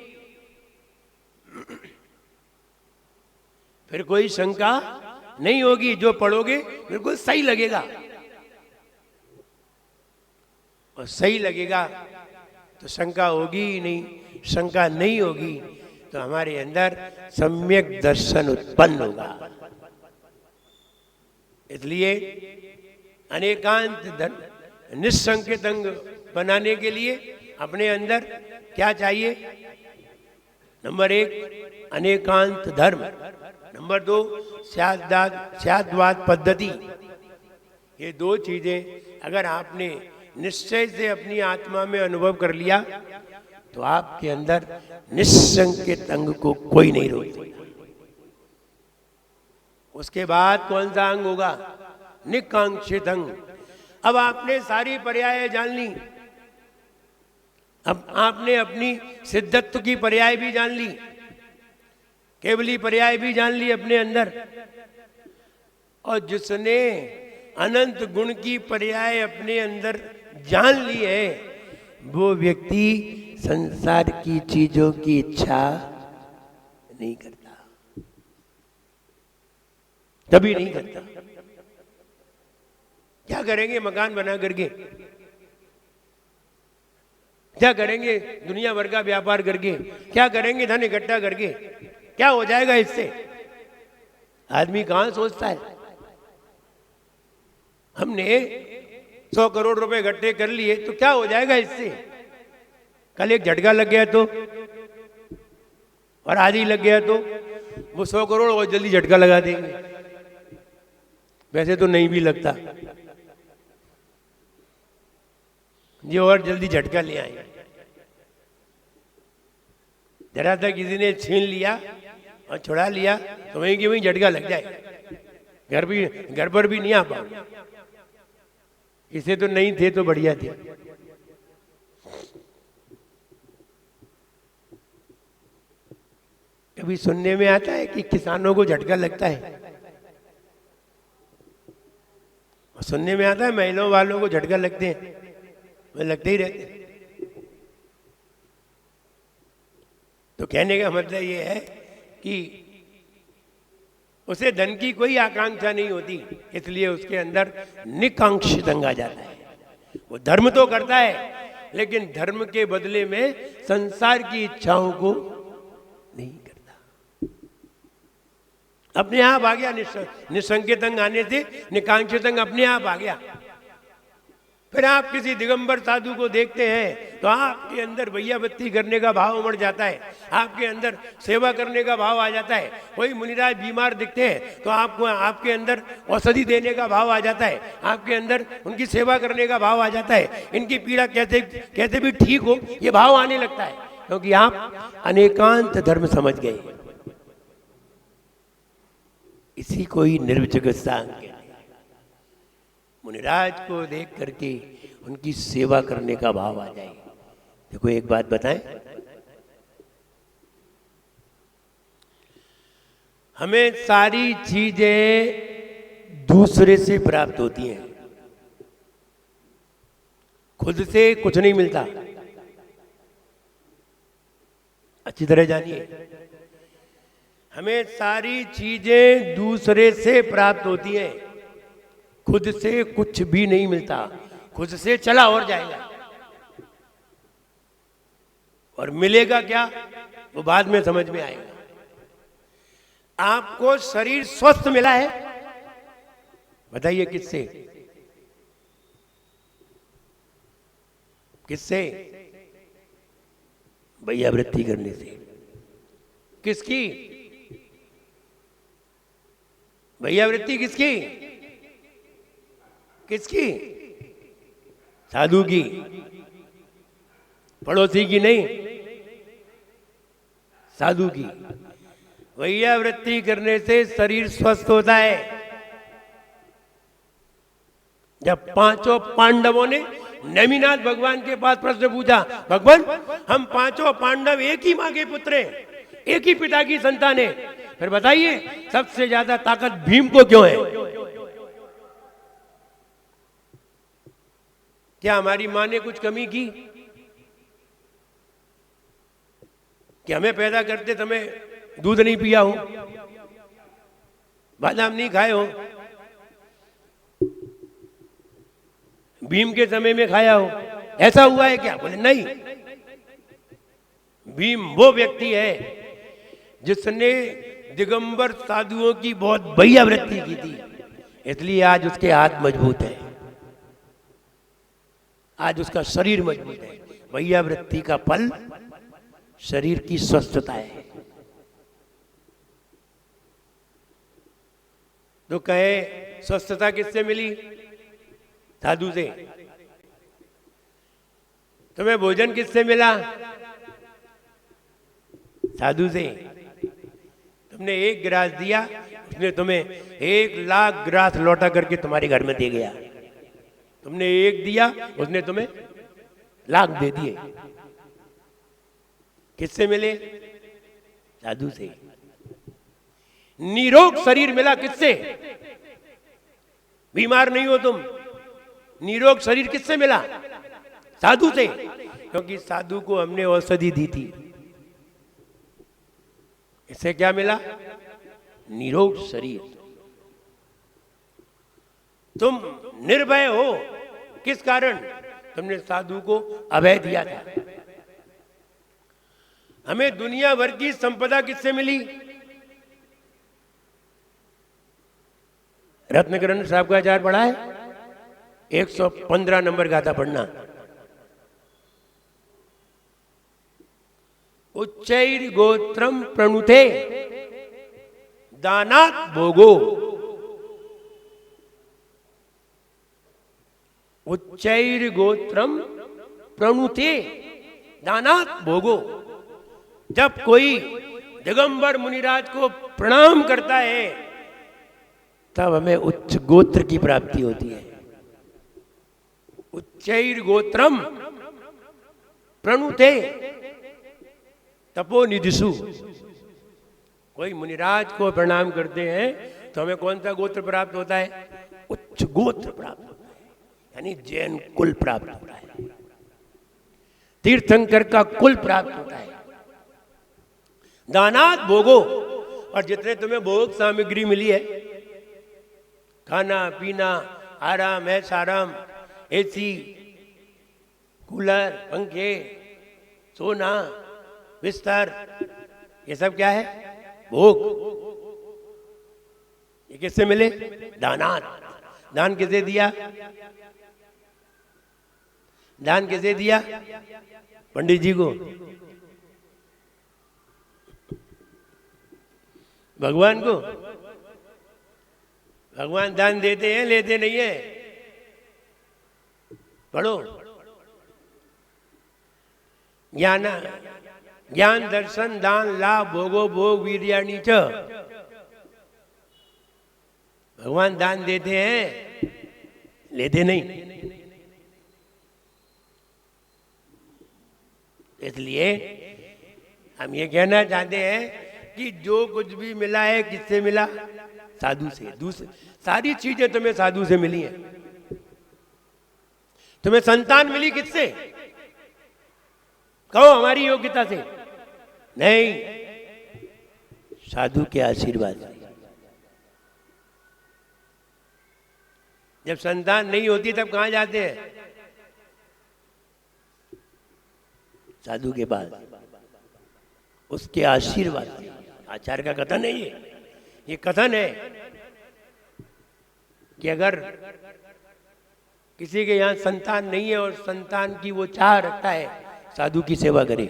फिर कोई शंका नहीं होगी, जो पढ़ोगे बिल्कुल सही लगेगा। और सही लगेगा तो शंका होगी ही नहीं। शंका नहीं होगी तो हमारे अंदर सम्यक दर्शन उत्पन्न होगा। इसलिए अनेकांत धर्म निस्संकेत अंग बनाने के लिए अपने अंदर क्या चाहिए? नंबर 1 अनेकांत धर्म, नंबर 2 स्याद्वाद पद्धति। ये दो चीजें अगर आपने निश्चय से अपनी आत्मा में अनुभव कर लिया तो आपके अंदर निस्संकेत अंग को कोई नहीं रोक सकता। उसके बाद कौन सा अंग होगा? निकांक्षित अंग। अब आपने सारी पर्याय जान ली, अब आपने अपनी सिद्धत्व की पर्याय भी जान ली, केवली पर्याय भी जान ली अपने अंदर। और जिसने अनंत गुण की पर्याय अपने अंदर जान ली है वो व्यक्ति संसार की चीजों की इच्छा नहीं करता, कभी नहीं करता। क्या करेंगे मकान बना करके? क्या करेंगे दुनिया भर का व्यापार करके? क्या करेंगे धन इकट्ठा करके? क्या हो जाएगा इससे? आदमी कहां सोचता है? हमने 100 करोड़ रुपए इकट्ठे कर लिए तो क्या हो जाएगा इससे? कल एक झटका लग गया तो, और आधी लग गया तो वो 100 करोड़ और जल्दी झटका लगा देंगे। वैसे तो नहीं भी लगता, ये और जल्दी झटका ले आए। जरा सा किसी ने छीन लिया और छुड़ा लिया तो वहीं की वहीं झटका लग जाए। घर पर भी नहीं आ पाओ। इसे तो नहीं थे तो बढ़िया थे। कभी सुनने में आता है कि किसानों को झटका लगता है, और सुनने में आता है महिलाओं वालों को झटका लगते हैं। वे लगते ही रहते। तो कहने का मतलब ये है कि उसे धन की कोई आकांक्षा नहीं होती, इसलिए उसके अंदर निकांक्षित अंग आ जाता है। वो धर्म तो करता है लेकिन धर्म के बदले में संसार की इच्छाओं को नहीं करता। अपने आप आ गया निसंकेत अंग आने से निकांक्षित अंग अपने आप आ गया। फिर आप किसी दिगंबर साधु को देखते हैं तो आपके अंदर भैया बत्ती करने का भाव उमड़ जाता है, आपके अंदर सेवा करने का भाव आ जाता है। कोई मुनिराज बीमार दिखते हैं तो आपको आपके अंदर औषधि देने का भाव आ जाता है, आपके अंदर उनकी सेवा करने का भाव आ जाता है। इनकी पीड़ा कैसे भी ठीक हो ये भाव आने लगता है, क्योंकि आप अनेकांत धर्म समझ गए। इसी को ही निर्विचिकित्सा अंग। मुनिराज को देख करके उनकी सेवा करने का भाव आ जाए। देखो एक बात बताएं, हमें सारी चीजें दूसरे से प्राप्त होती हैं, खुद से कुछ नहीं मिलता। अच्छी तरह जानिए, हमें सारी चीजें दूसरे से प्राप्त होती हैं, खुद से कुछ भी नहीं मिलता। खुद से चला और जाएगा, और मिलेगा क्या वो बाद में समझ में आएगा। आपको शरीर स्वस्थ मिला है, बताइए किससे? किससे? भैया वृत्ति करने से। किसकी? भैया वृत्ति किसकी? किसकी? साधु की, पड़ोसी की नहीं, साधु की। भैया वृत्ति करने से शरीर स्वस्थ होता है। जब पांचों पांडवों ने नेमिनाथ भगवान के पास प्रश्न पूछा, भगवान हम पांचों पांडव एक ही मां के पुत्र हैं, एक ही पिता की संतान है, फिर बताइए सबसे ज्यादा ताकत भीम को क्यों है? क्या हमारी मां ने कुछ कमी की? कि हमें पैदा करते समय दूध नहीं पिया हो, बादाम नहीं खाए हो, भीम के समय में खाया हो, ऐसा हुआ है क्या? बोले नहीं। भीम वो व्यक्ति है जिसने दिगंबर साधुओं की बहुत भैया वृत्ति की थी, इसलिए आज उसके हाथ मजबूत है, आज उसका शरीर मजबूत है। भैया वृत्ति का फल शरीर की स्वस्थता है। तो कहे स्वस्थता किससे मिली? साधु से। तुम्हें भोजन किससे मिला? साधु से। तुमने एक गिलास दिया, उसने तुम्हें 1,00,000 गिलास लौटा करके तुम्हारे घर में दे गया। तुमने एक दिया, उसने तुम्हें 1,00,000 दे दिए। किससे मिले? साधु से। निरोग शरीर मिला किससे? बीमार नहीं हो तुम। निरोग शरीर किससे मिला? साधु से, क्योंकि साधु को हमने औषधि दी थी। इससे क्या मिला? निरोग शरीर। तुम निर्भय हो, किस कारण? तुमने साधु को अभय दिया था। हमें दुनिया भर की संपदा किससे मिली? रत्नकरण साहब का आचार पढ़ा है? 115 नंबर गाथा पढ़ना। उच्चैर गोत्रम प्रणुते दानात भोगो। उच्चैर गोत्रम प्रणुते दानात भोगो। जब कोई दिगंबर मुनिराज को प्रणाम करता है तब हमें उच्च गोत्र की प्राप्ति होती है। उच्चैर गोत्रम प्रणुते तपोनिधिषु। कोई मुनिराज को प्रणाम करते हैं तो हमें कौन सा गोत्र प्राप्त होता है? उच्च गोत्र प्राप्त होता है, यानी जैन कुल प्राप्त होता है, तीर्थंकर का कुल प्राप्त होता है। दानात भोगो। और जितने तुम्हें भोग सामग्री मिली है, खाना पीना, आराम ऐश आराम, एसी, कूलर, पंखे, सोना, बिस्तर, ये सब क्या है? भोग। ये किससे मिले? दानात। दान किसे दिया? दान किसे दिया? पंडित जी को। भगवान को। भगवान दान देते हैं, लेते नहीं है। पढ़ो। ज्ञान दर्शन दान लाभ भोगो भोग वीर्याणि च। भगवान दान देते हैं, लेते नहीं। इसलिए हम ये कहना चाहते हैं कि जो कुछ भी मिला है किससे मिला? साधु से। दूसरे सारी चीजें तुम्हें साधु से मिली हैं। तुम्हें संतान मिली किससे? कहो हमारी योग्यता से नहीं, साधु के आशीर्वाद से। जब संतान नहीं होती तब कहां जाते हैं? साधु के पास, उसके आशीर्वाद से। आचार्य का कथन है ये कथन है कि अगर किसी के यहां संतान नहीं है और संतान की वो चाह रखता है, साधु की सेवा करे।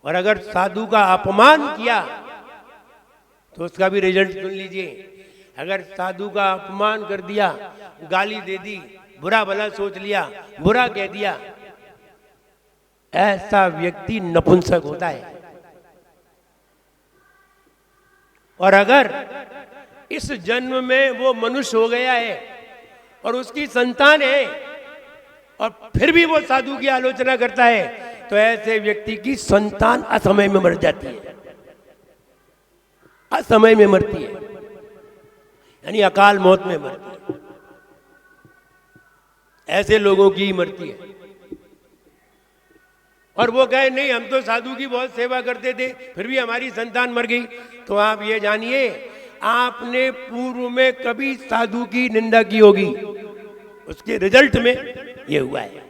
और अगर साधु का अपमान किया तो उसका भी रिजल्ट सुन लीजिए। अगर साधु का अपमान कर दिया, गाली दे दी, बुरा भला सोच लिया, बुरा कह दिया, ऐसा व्यक्ति नपुंसक होता है। और अगर इस जन्म में वो मनुष्य हो गया है और उसकी संतान है और फिर भी वो साधु की आलोचना करता है, तो ऐसे व्यक्ति की संतान असमय में मर जाती है, असमय में मरती है, यानी अकाल मौत में मरती है। ऐसे लोगों की ही मरती है। और वो कहे नहीं, हम तो साधु की बहुत सेवा करते थे, फिर भी हमारी संतान मर गई। तो आप ये जानिए, आपने पूर्व में कभी साधु की निंदा की होगी, उसके रिजल्ट में ये हुआ है।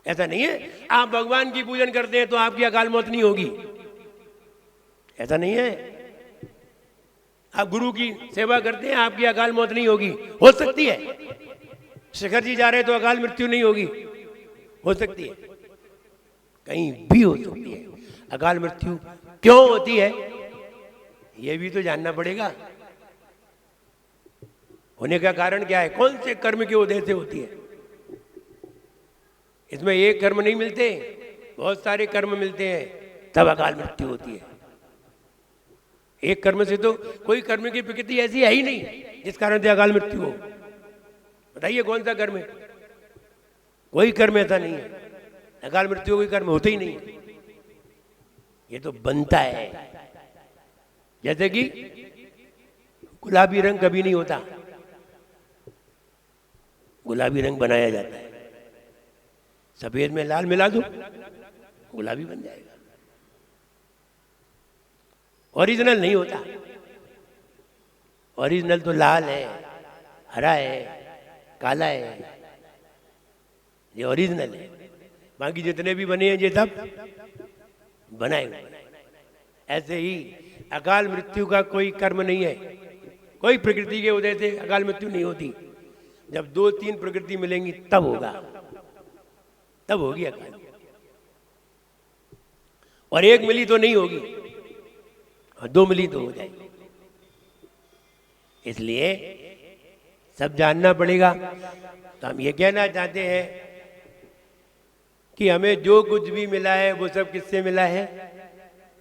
ऐसा नहीं है आप भगवान की पूजन करते हैं तो आपकी अकाल मौत नहीं होगी, ऐसा नहीं है। आप गुरु की सेवा करते हैं, आपकी अकाल मौत नहीं होगी, हो सकती है। शिखर जी जा रहे तो अकाल मृत्यु नहीं होगी, हो सकती है, कहीं भी हो सकती है। अकाल मृत्यु क्यों होती है यह भी तो जानना पड़ेगा। होने का कारण क्या है, कौन से कर्म के उदय से होती है। इसमें एक कर्म नहीं मिलते, बहुत सारे कर्म मिलते हैं, तब अकाल मृत्यु होती है। एक कर्म से तो कोई कर्म की प्रकृति ऐसी है ही नहीं जिस कारण से अकाल मृत्यु हो। बताइए कौन सा कर्म है, कोई कर्म ऐसा नहीं है। अकाल मृत्यु कोई कर्म होते ही नहीं है, ये तो बनता है। जैसे कि गुलाबी रंग कभी नहीं होता, गुलाबी रंग बनाया जाता है। सफेद में लाल मिला दो, गुलाबी बन जाएगा। ओरिजिनल नहीं होता, ओरिजिनल तो लाल है, हरा है, काला है, ये ओरिजिनल है। बाकी जितने भी बने हैं ये सब बनाए हुए। ऐसे ही अकाल मृत्यु का कोई कर्म नहीं है, कोई प्रकृति के उदय से अकाल मृत्यु नहीं होती। जब 2-3 प्रकृति मिलेंगी तब होगा, तब होगी अकाल। और एक मिली तो नहीं होगी, और 2 मिली तो हो जाएगी। इसलिए सब जानना पड़ेगा। तो हम ये कहना चाहते हैं कि हमें जो कुछ भी मिला है वो सब किससे मिला है,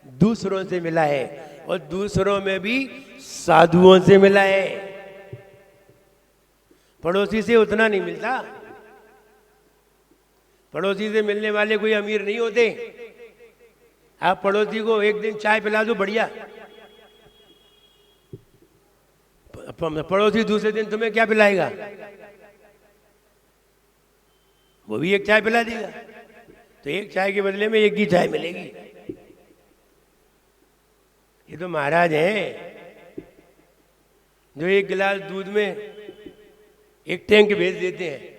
दूसरों से मिला है, और दूसरों में भी साधुओं से मिला है। पड़ोसी से उतना नहीं मिलता। पड़ोसी से मिलने वाले कोई अमीर नहीं होते। आप पड़ोसी को एक दिन चाय पिला दो, बढ़िया, पड़ोसी दूसरे दिन तुम्हें क्या पिलाएगा, वो भी एक चाय पिला देगा। तो एक चाय के बदले में एक ही चाय मिलेगी। ये तो महाराज हैं जो एक गिलास दूध में एक टैंक भेज देते हैं।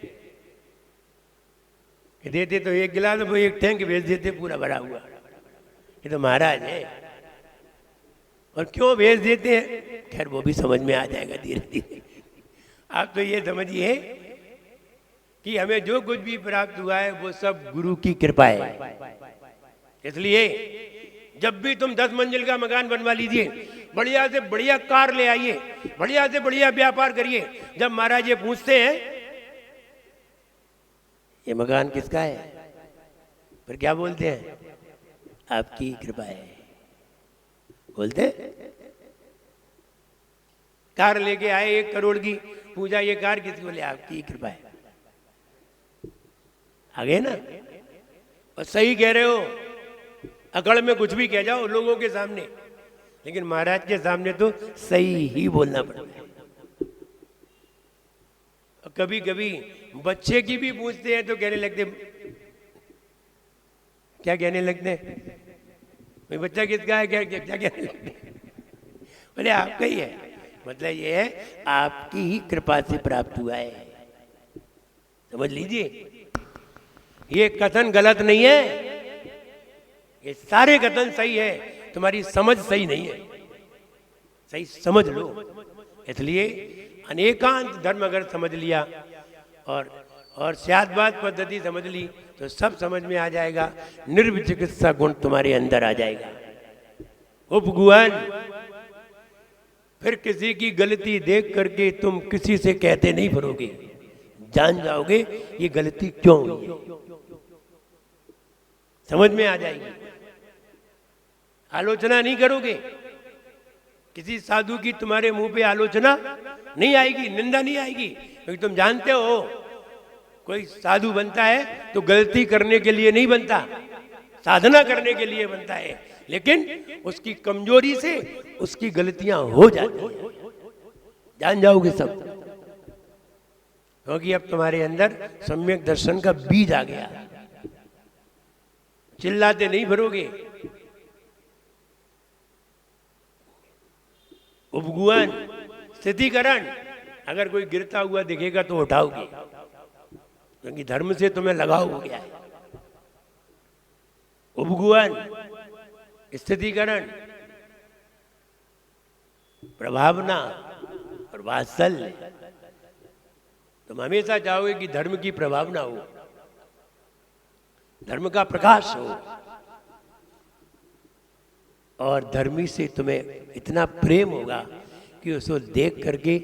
देते तो एक गिलास, वो एक टैंक भेज देते पूरा भरा हुआ। ये तो महाराज हैं। और क्यों भेज देते हैं, खैर वो भी समझ में आ जाएगा धीरे धीरे। आप तो ये समझिए कि हमें जो कुछ भी प्राप्त हुआ है वो सब गुरु की कृपा है। इसलिए जब भी तुम 10 मंजिल का मकान बनवा लीजिए, बढ़िया से बढ़िया कार ले आइए, बढ़िया से बढ़िया व्यापार करिए, जब महाराज ये पूछते हैं ये मकान किसका है, फिर क्या बोलते हैं, आपकी कृपा है बोलते। कार लेके आए 1 करोड़ की, पूजा ये कार किसकी, बोले आपकी कृपा है। आगे ना, और सही कह रहे हो, अकड़ में कुछ भी कह जाओ लोगों के सामने, लेकिन महाराज के सामने तो सही ही बोलना पड़ता है। और कभी कभी बच्चे की भी पूछते हैं तो कहने लगते, क्या कहने लगते हैं, भाई बच्चा किसका है, क्या क्या, क्या कहने लगते हैं, बोले आपका ही है। मतलब ये है आपकी ही कृपा से प्राप्त हुआ है, समझ लीजिए। ये कथन गलत नहीं है, ये सारे कथन सही है, तुम्हारी समझ सही नहीं है, सही समझ लो। इसलिए अनेकांत धर्म अगर समझ लिया और स्यादबाद पद्धति समझ ली तो सब समझ में आ जाएगा। निर्विचिकित्सा गुण तुम्हारे अंदर आ जाएगा। उपगुआन, फिर किसी की गलती देख करके तुम किसी से कहते नहीं फिरोगे, जान जाओगे ये गलती क्यों हुई है, समझ में आ जाएगी। आलोचना नहीं करोगे, किसी साधु की तुम्हारे मुंह पे आलोचना नहीं आएगी, निंदा नहीं आएगी, क्योंकि तुम जानते हो कोई साधु बनता है तो गलती करने के लिए नहीं बनता, साधना करने के लिए बनता है, लेकिन उसकी कमजोरी से उसकी गलतियां हो जाती हैं, जान जाओगे सब। क्योंकि अब तुम्हारे अंदर सम्यक दर्शन का बीज आ गया, चिल्लाते नहीं भरोगे। उपगुआन, स्थितिकरण, अगर कोई गिरता हुआ दिखेगा तो उठाओगे, क्योंकि धर्म से तुम्हें लगाव हो गया है। उपगुआन, स्थितिकरण, प्रभावना और वात्सल्य। तुम हमेशा चाहोगे कि धर्म की प्रभावना हो, धर्म का प्रकाश हो, और धर्मी से तुम्हें इतना प्रेम होगा कि उसको देख करके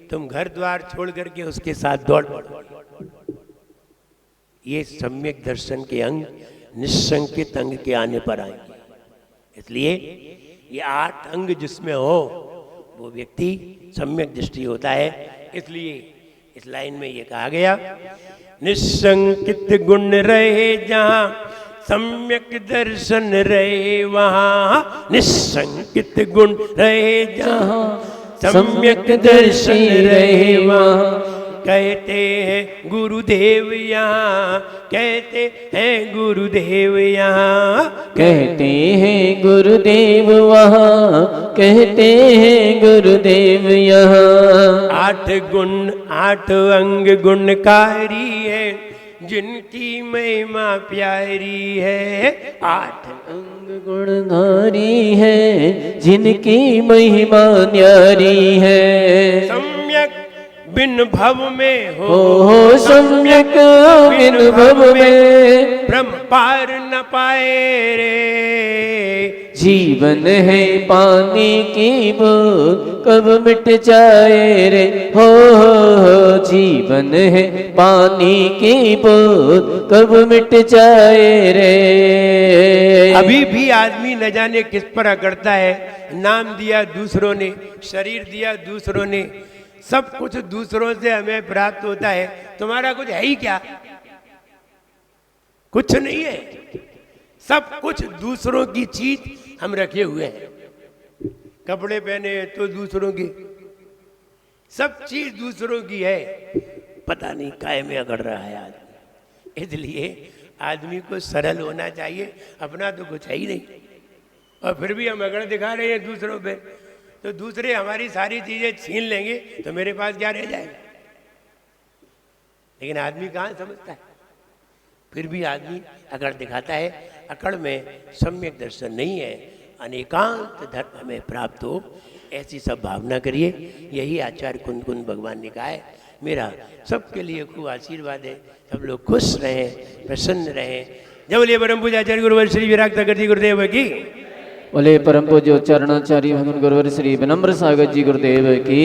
तुम घर द्वार छोड़ करके उसके साथ दौड़ पड़ो। ये सम्यक दर्शन के अंग निशंकित अंग के आने पर आएंगे। इसलिए ये 8 अंग जिसमें हो वो व्यक्ति सम्यक दृष्टि होता है। इसलिए इस लाइन में ये कहा गया, निशंकित गुण रहे जहां, सम्यक दर्शन रहे वहां। निशंकित गुण रहे जहां, सम्यक दर्शन रहे वहां। कहते हैं गुरुदेव यहाँ, कहते हैं गुरुदेव यहाँ, कहते हैं गुरुदेव वहाँ, कहते हैं गुरुदेव यहाँ। 8 गुण 8 अंग गुणकारी है, जिनकी महिमा प्यारी है। 8 अंग गुणकारी है, जिनकी महिमा न्यारी है। सम्यक बिन भव में हो, सम्यक बिन भव में, ब्रह्म पार न पाए रे। जीवन है पानी की बूंद, कब मिट जाए रे। हो जीवन है पानी की बूंद, कब मिट जाए रे। अभी भी आदमी न जाने किस पर अकड़ता है। नाम दिया दूसरों ने, शरीर दिया दूसरों ने, सब कुछ दूसरों से हमें प्राप्त होता है। तुम्हारा कुछ है ही क्या? कुछ नहीं है। सब कुछ दूसरों की चीज हम रखे हुए हैं। कपड़े पहने हैं तो दूसरों की, सब चीज दूसरों की है। पता नहीं काहे में अकड़ रहा है आदमी। इसलिए आदमी को सरल होना चाहिए, अपना तो कुछ है ही नहीं, और फिर भी हम अकड़ दिखा रहे हैं दूसरों पे। तो दूसरे हमारी सारी चीजें छीन लेंगे तो मेरे पास क्या रह जाएगा? लेकिन आदमी कहाँ समझता है, फिर भी आदमी अकड़ दिखाता है। अकड़ में सम्यक दर्शन नहीं है। अनेकांत धर्म में प्राप्त हो, ऐसी सब भावना करिए। यही आचार्य कुंद कुंद भगवान ने कहा है। मेरा सबके लिए खूब आशीर्वाद है, सब लोग खुश रहें, प्रसन्न रहें। जय बोलिए परम पूज्य आचार्य गुरुवर श्री विराग सागर जी गुरुदेव की। बोले परम पूज्य चरणाचार्य भगवान गुरुवर श्री विनम्र सागर जी गुरुदेव की।